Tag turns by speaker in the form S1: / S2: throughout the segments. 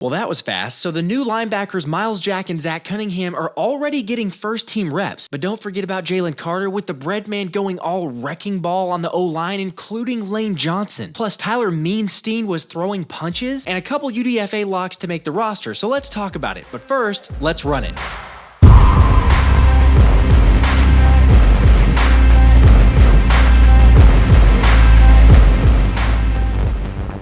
S1: Well, that was fast. So the new linebackers Myles Jack and Zach Cunningham are already getting first-team reps. But don't forget about Jalen Carter, with the bread man going all wrecking ball on the O-line, including Lane Johnson. Plus, Tyler Steen was throwing punches, and a couple UDFA locks to make the roster. So let's talk about it. But first, let's run it.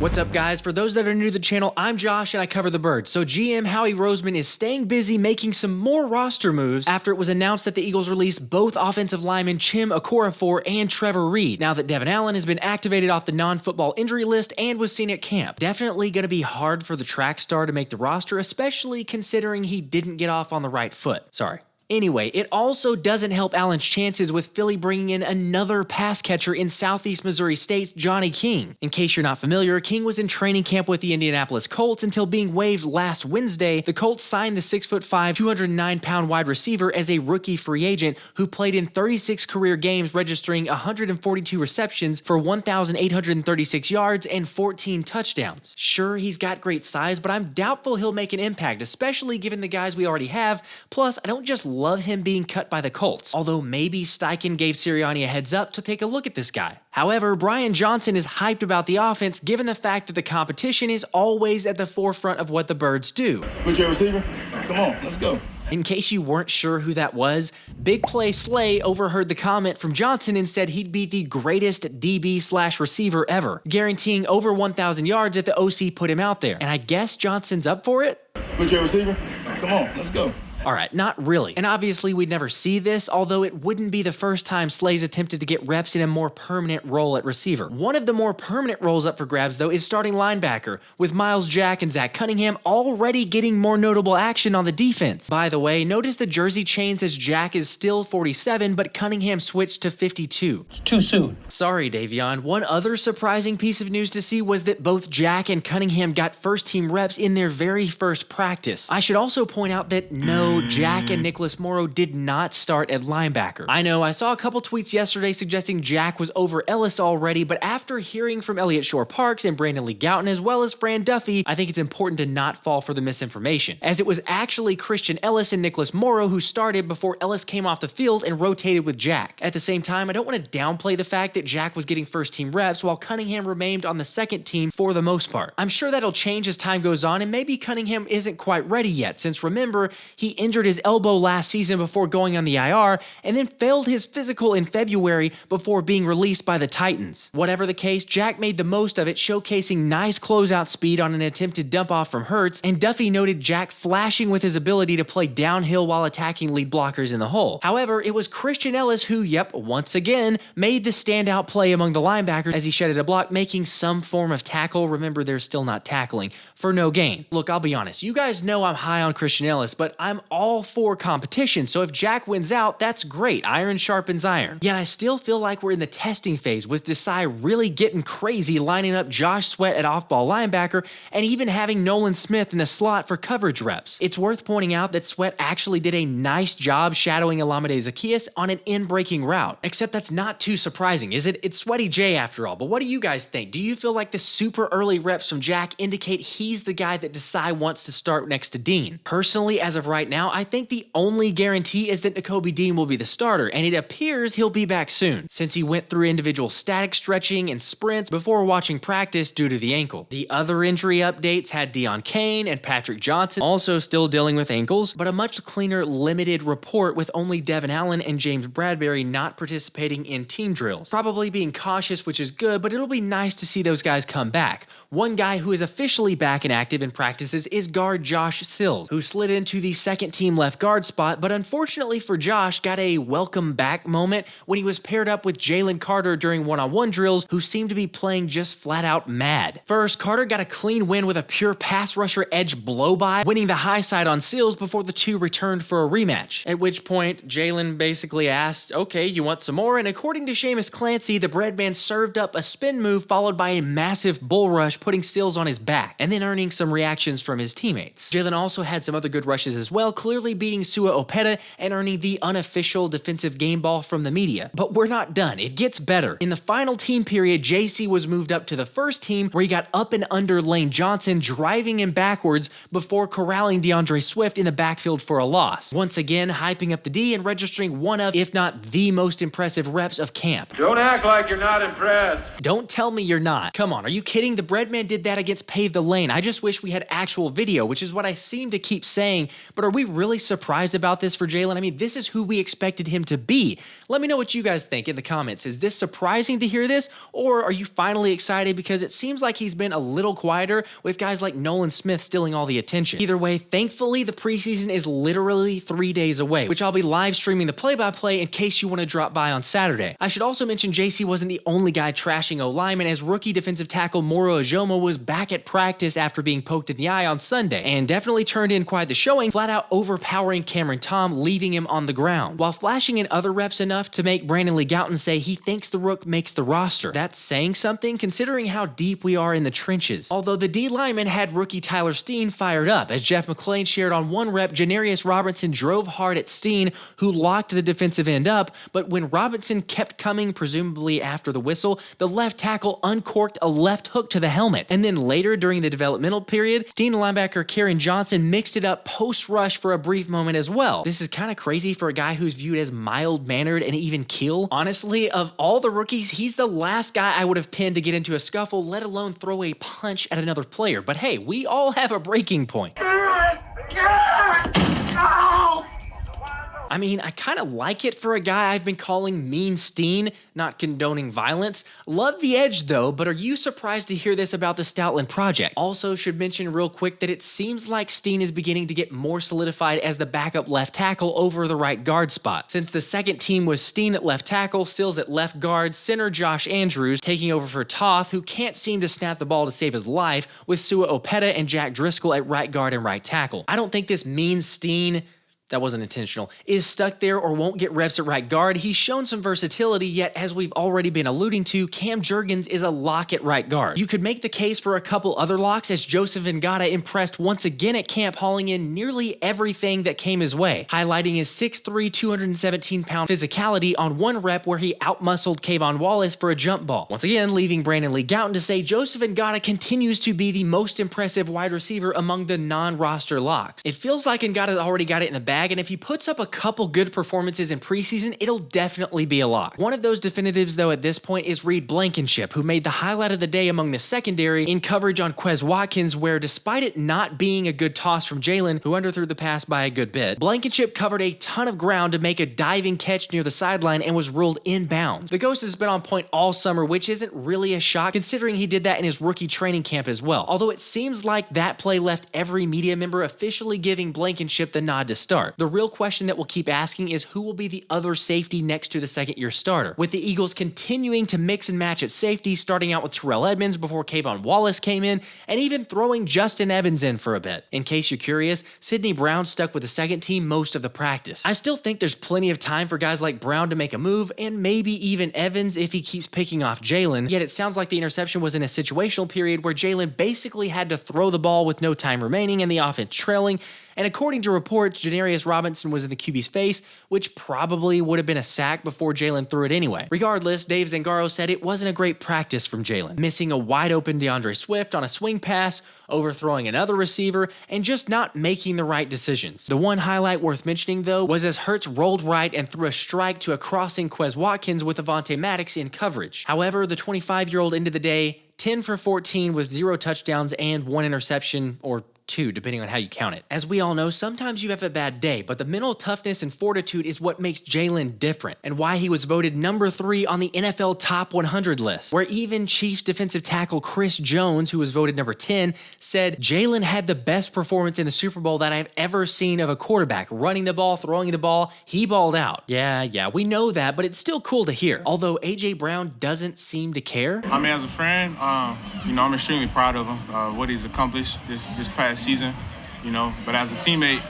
S1: What's up, guys? For those that are new to the channel, I'm Josh and I cover the Birds. So GM Howie Roseman is staying busy making some more roster moves after it was announced that the Eagles released both offensive linemen Chim Okorafor and Trevor Reed, now that Devin Allen has been activated off the non-football injury list and was seen at camp. Definitely going to be hard for the track star to make the roster, especially considering he didn't get off on the right foot. Sorry. Anyway, it also doesn't help Allen's chances with Philly bringing in another pass catcher in Southeast Missouri State's Johnny King. In case you're not familiar, King was in training camp with the Indianapolis Colts until being waived last Wednesday. The Colts signed the 6'5", 209-pound wide receiver as a rookie free agent who played in 36 career games, registering 142 receptions for 1,836 yards and 14 touchdowns. Sure, he's got great size, but I'm doubtful he'll make an impact, especially given the guys we already have. Plus, I don't just love him being cut by the Colts, although maybe Steichen gave Sirianni a heads up to take a look at this guy. However, Brian Johnson is hyped about the offense given the fact that the competition is always at the forefront of what the Birds do.
S2: Put your receiver. Come on, let's go.
S1: In case you weren't sure who that was, Big Play Slay overheard the comment from Johnson and said he'd be the greatest DB/receiver ever, guaranteeing over 1,000 yards if the OC put him out there. And I guess Johnson's up for it?
S2: Put your receiver. Come on, let's go.
S1: Alright, not really. And obviously we'd never see this, although it wouldn't be the first time Slay's attempted to get reps in a more permanent role at receiver. One of the more permanent roles up for grabs, though, is starting linebacker, with Myles Jack and Zach Cunningham already getting more notable action on the defense. By the way, notice the jersey change as Jack is still 47, but Cunningham switched to 52.
S3: It's too soon.
S1: Sorry, Davion. One other surprising piece of news to see was that both Jack and Cunningham got first-team reps in their very first practice. I should also point out that no, Jack and Nicholas Morrow did not start at linebacker. I know, I saw a couple tweets yesterday suggesting Jack was over Ellis already, but after hearing from Elliott Shore-Parks and Brandon Lee Gowton as well as Fran Duffy, I think it's important to not fall for the misinformation, as it was actually Christian Ellis and Nicholas Morrow who started before Ellis came off the field and rotated with Jack. At the same time, I don't want to downplay the fact that Jack was getting first-team reps while Cunningham remained on the second team for the most part. I'm sure that'll change as time goes on, and maybe Cunningham isn't quite ready yet, since remember, he injured his elbow last season before going on the IR, and then failed his physical in February before being released by the Titans. Whatever the case, Jack made the most of it, showcasing nice closeout speed on an attempted dump-off from Hurts, and Duffy noted Jack flashing with his ability to play downhill while attacking lead blockers in the hole. However, it was Christian Ellis who, once again, made the standout play among the linebackers as he shedded a block, making some form of tackle. Remember, they're still not tackling, for no gain. Look, I'll be honest, you guys know I'm high on Christian Ellis, but I'm all for competition, so if Jack wins out, that's great. Iron sharpens iron. Yet I still feel like we're in the testing phase, with Desai really getting crazy, lining up Josh Sweat at off-ball linebacker and even having Nolan Smith in the slot for coverage reps. It's worth pointing out that Sweat actually did a nice job shadowing Olamide Zaccheaus on an in-breaking route, except that's not too surprising, is it? It's Sweaty J after all. But what do you guys think? Do you feel like the super early reps from Jack indicate he's the guy that Desai wants to start next to Dean? Personally, as of right now, I think the only guarantee is that Nakobe Dean will be the starter, and it appears he'll be back soon, since he went through individual static stretching and sprints before watching practice due to the ankle. The other injury updates had Deion Kane and Patrick Johnson also still dealing with ankles, but a much cleaner, limited report with only Devin Allen and James Bradbury not participating in team drills. Probably being cautious, which is good, but it'll be nice to see those guys come back. One guy who is officially back and active in practices is guard Josh Sills, who slid into the second team left guard spot, but unfortunately for Josh, got a welcome back moment when he was paired up with Jalen Carter during one-on-one drills, who seemed to be playing just flat out mad. First, Carter got a clean win with a pure pass rusher edge blow-by, winning the high side on Sills before the two returned for a rematch, at which point Jalen basically asked, okay, you want some more? And according to Seamus Clancy, the breadman served up a spin move followed by a massive bull rush, putting Sills on his back, and then earning some reactions from his teammates. Jalen also had some other good rushes as well, clearly beating Sua Opeta and earning the unofficial defensive game ball from the media. But we're not done. It gets better. In the final team period, JC was moved up to the first team where he got up and under Lane Johnson, driving him backwards before corralling DeAndre Swift in the backfield for a loss. Once again, hyping up the D and registering one of, if not the most impressive reps of camp.
S3: Don't act like you're not impressed.
S1: Don't tell me you're not. Come on, are you kidding? The Breadman did that against Pave the Lane. I just wish we had actual video, which is what I seem to keep saying, but are we really surprised about this for Jalen? I mean, this is who we expected him to be. Let me know what you guys think in the comments. Is this surprising to hear this, or are you finally excited because it seems like he's been a little quieter with guys like Nolan Smith stealing all the attention? Either way, thankfully, the preseason is literally 3 days away, which I'll be live streaming the play-by-play in case you want to drop by on Saturday. I should also mention JC wasn't the only guy trashing O-lineman, as rookie defensive tackle Moro Ojomo was back at practice after being poked in the eye on Sunday, and definitely turned in quite the showing, flat out overpowering Cameron Tom, leaving him on the ground, while flashing in other reps enough to make Brandon Lee Gouton say he thinks the Rook makes the roster. That's saying something considering how deep we are in the trenches. Although the D-lineman had rookie Tyler Steen fired up, as Jeff McClain shared on one rep, Janarius Robinson drove hard at Steen, who locked the defensive end up, but when Robinson kept coming, presumably after the whistle, the left tackle uncorked a left hook to the helmet. And then later during the developmental period, Steen linebacker Kieran Johnson mixed it up post-rush for a brief moment as well. This is kind of crazy for a guy who's viewed as mild-mannered and even keel. Honestly, of all the rookies, he's the last guy I would have pinned to get into a scuffle, let alone throw a punch at another player. But hey, we all have a breaking point. I mean, I kind of like it for a guy I've been calling Mean Steen, not condoning violence. Love the edge though, but are you surprised to hear this about the Stoutland project? Also should mention real quick that it seems like Steen is beginning to get more solidified as the backup left tackle over the right guard spot. Since the second team was Steen at left tackle, Sills at left guard, center Josh Andrews taking over for Toth, who can't seem to snap the ball to save his life, with Sua Opeta and Jack Driscoll at right guard and right tackle. I don't think this means Steen, that wasn't intentional, is stuck there or won't get reps at right guard. He's shown some versatility, yet as we've already been alluding to, Cam Jurgens is a lock at right guard. You could make the case for a couple other locks, as Joseph Ngata impressed once again at camp, hauling in nearly everything that came his way, highlighting his 6'3", 217-pound physicality on one rep where he outmuscled Kayvon Wallace for a jump ball. Once again, leaving Brandon Lee Gouton to say Joseph Ngata continues to be the most impressive wide receiver among the non-roster locks. It feels like Ngata's already got it in the bag, and if he puts up a couple good performances in preseason, it'll definitely be a lock. One of those definitives, though, at this point is Reed Blankenship, who made the highlight of the day among the secondary in coverage on Quez Watkins, where despite it not being a good toss from Jalen, who underthrew the pass by a good bit, Blankenship covered a ton of ground to make a diving catch near the sideline and was ruled inbounds. The Ghost has been on point all summer, which isn't really a shock considering he did that in his rookie training camp as well, although it seems like that play left every media member officially giving Blankenship the nod to start. The real question that we'll keep asking is who will be the other safety next to the second-year starter, with the Eagles continuing to mix and match at safety, starting out with Terrell Edmunds before Kayvon Wallace came in, and even throwing Justin Evans in for a bit. In case you're curious, Sidney Brown stuck with the second team most of the practice. I still think there's plenty of time for guys like Brown to make a move, and maybe even Evans if he keeps picking off Jalen, yet it sounds like the interception was in a situational period where Jalen basically had to throw the ball with no time remaining and the offense trailing, and according to reports, Janarius Robinson was in the QB's face, which probably would have been a sack before Jalen threw it anyway. Regardless, Dave Zangaro said it wasn't a great practice from Jalen, missing a wide-open DeAndre Swift on a swing pass, overthrowing another receiver, and just not making the right decisions. The one highlight worth mentioning, though, was as Hurts rolled right and threw a strike to a crossing Quez Watkins with Avonte Maddox in coverage. However, the 25-year-old ended the day 10 for 14 with 0 touchdowns and 1 interception, or 2, depending on how you count it. As we all know, sometimes you have a bad day, but the mental toughness and fortitude is what makes Jalen different, and why he was voted number 3 on the NFL Top 100 list, where even Chiefs defensive tackle Chris Jones, who was voted number 10, said Jalen had the best performance in the Super Bowl that I've ever seen of a quarterback. Running the ball, throwing the ball, he balled out. Yeah, we know that, but it's still cool to hear. Although A.J. Brown doesn't seem to care.
S4: I mean, as a friend, I'm extremely proud of him, what he's accomplished this past season, but as a teammate,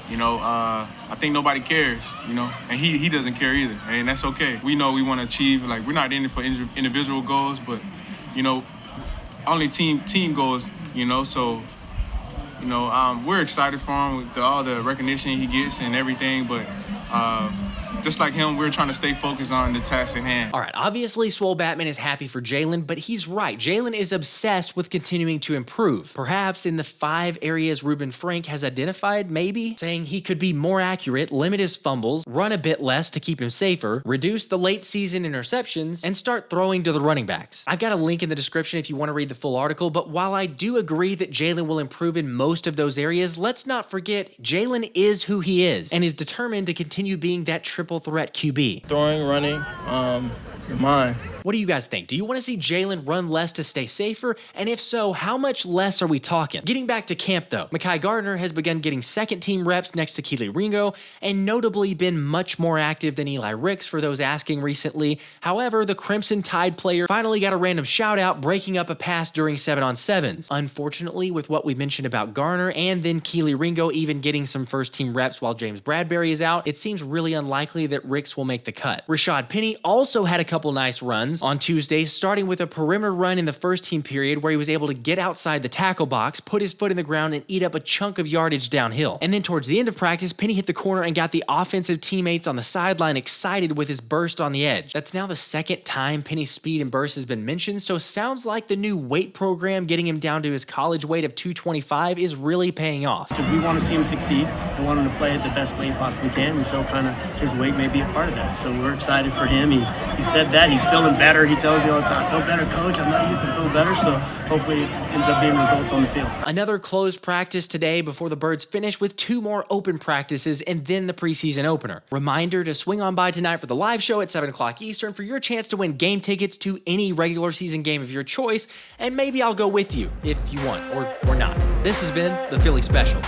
S4: I think nobody cares, and he doesn't care either, and that's okay. We know we want to achieve, like, we're not in it for individual goals, but, only team goals, so, You know, we're excited for him with all the recognition he gets and everything, but just like him, we're trying to stay focused on the task at hand.
S1: All right, obviously Swole Batman is happy for Jalen, but he's right. Jalen is obsessed with continuing to improve. Perhaps in the 5 areas Reuben Frank has identified, maybe, saying he could be more accurate, limit his fumbles, run a bit less to keep him safer, reduce the late season interceptions, and start throwing to the running backs. I've got a link in the description if you want to read the full article, but while I do agree that Jalen will improve in most of those areas, let's not forget Jalen is who he is and is determined to continue being that triple threat QB.
S5: Throwing, running, your mind.
S1: What do you guys think? Do you want to see Jalen run less to stay safer? And if so, how much less are we talking? Getting back to camp though, Mekhi Gardner has begun getting second team reps next to Keely Ringo and notably been much more active than Eli Ricks for those asking recently. However, the Crimson Tide player finally got a random shout out breaking up a pass during 7-on-7s. Unfortunately, with what we mentioned about Garner and then Keely Ringo even getting some first team reps while James Bradbury is out, it seems really unlikely that Ricks will make the cut. Rashaad Penny also had a couple nice runs on Tuesday, starting with a perimeter run in the first team period where he was able to get outside the tackle box, put his foot in the ground, and eat up a chunk of yardage downhill. And then towards the end of practice, Penny hit the corner and got the offensive teammates on the sideline excited with his burst on the edge. That's now the second time Penny's speed and burst has been mentioned, so sounds like the new weight program getting him down to his college weight of 225 is really paying off.
S6: Because we want to see him succeed. We want him to play it the best way he possibly can. We feel kind of his weight may be a part of that. So we're excited for him. He said that. He's feeling better. He tells me all the time, I feel better, coach. I'm not used to feel better. So hopefully it ends up being results on the field.
S1: Another closed practice today before the Birds finish with 2 more open practices and then the preseason opener. Reminder to swing on by tonight for the live show at 7 o'clock Eastern for your chance to win game tickets to any regular season game of your choice, and maybe I'll go with you if you want or not. This has been the Philly Special.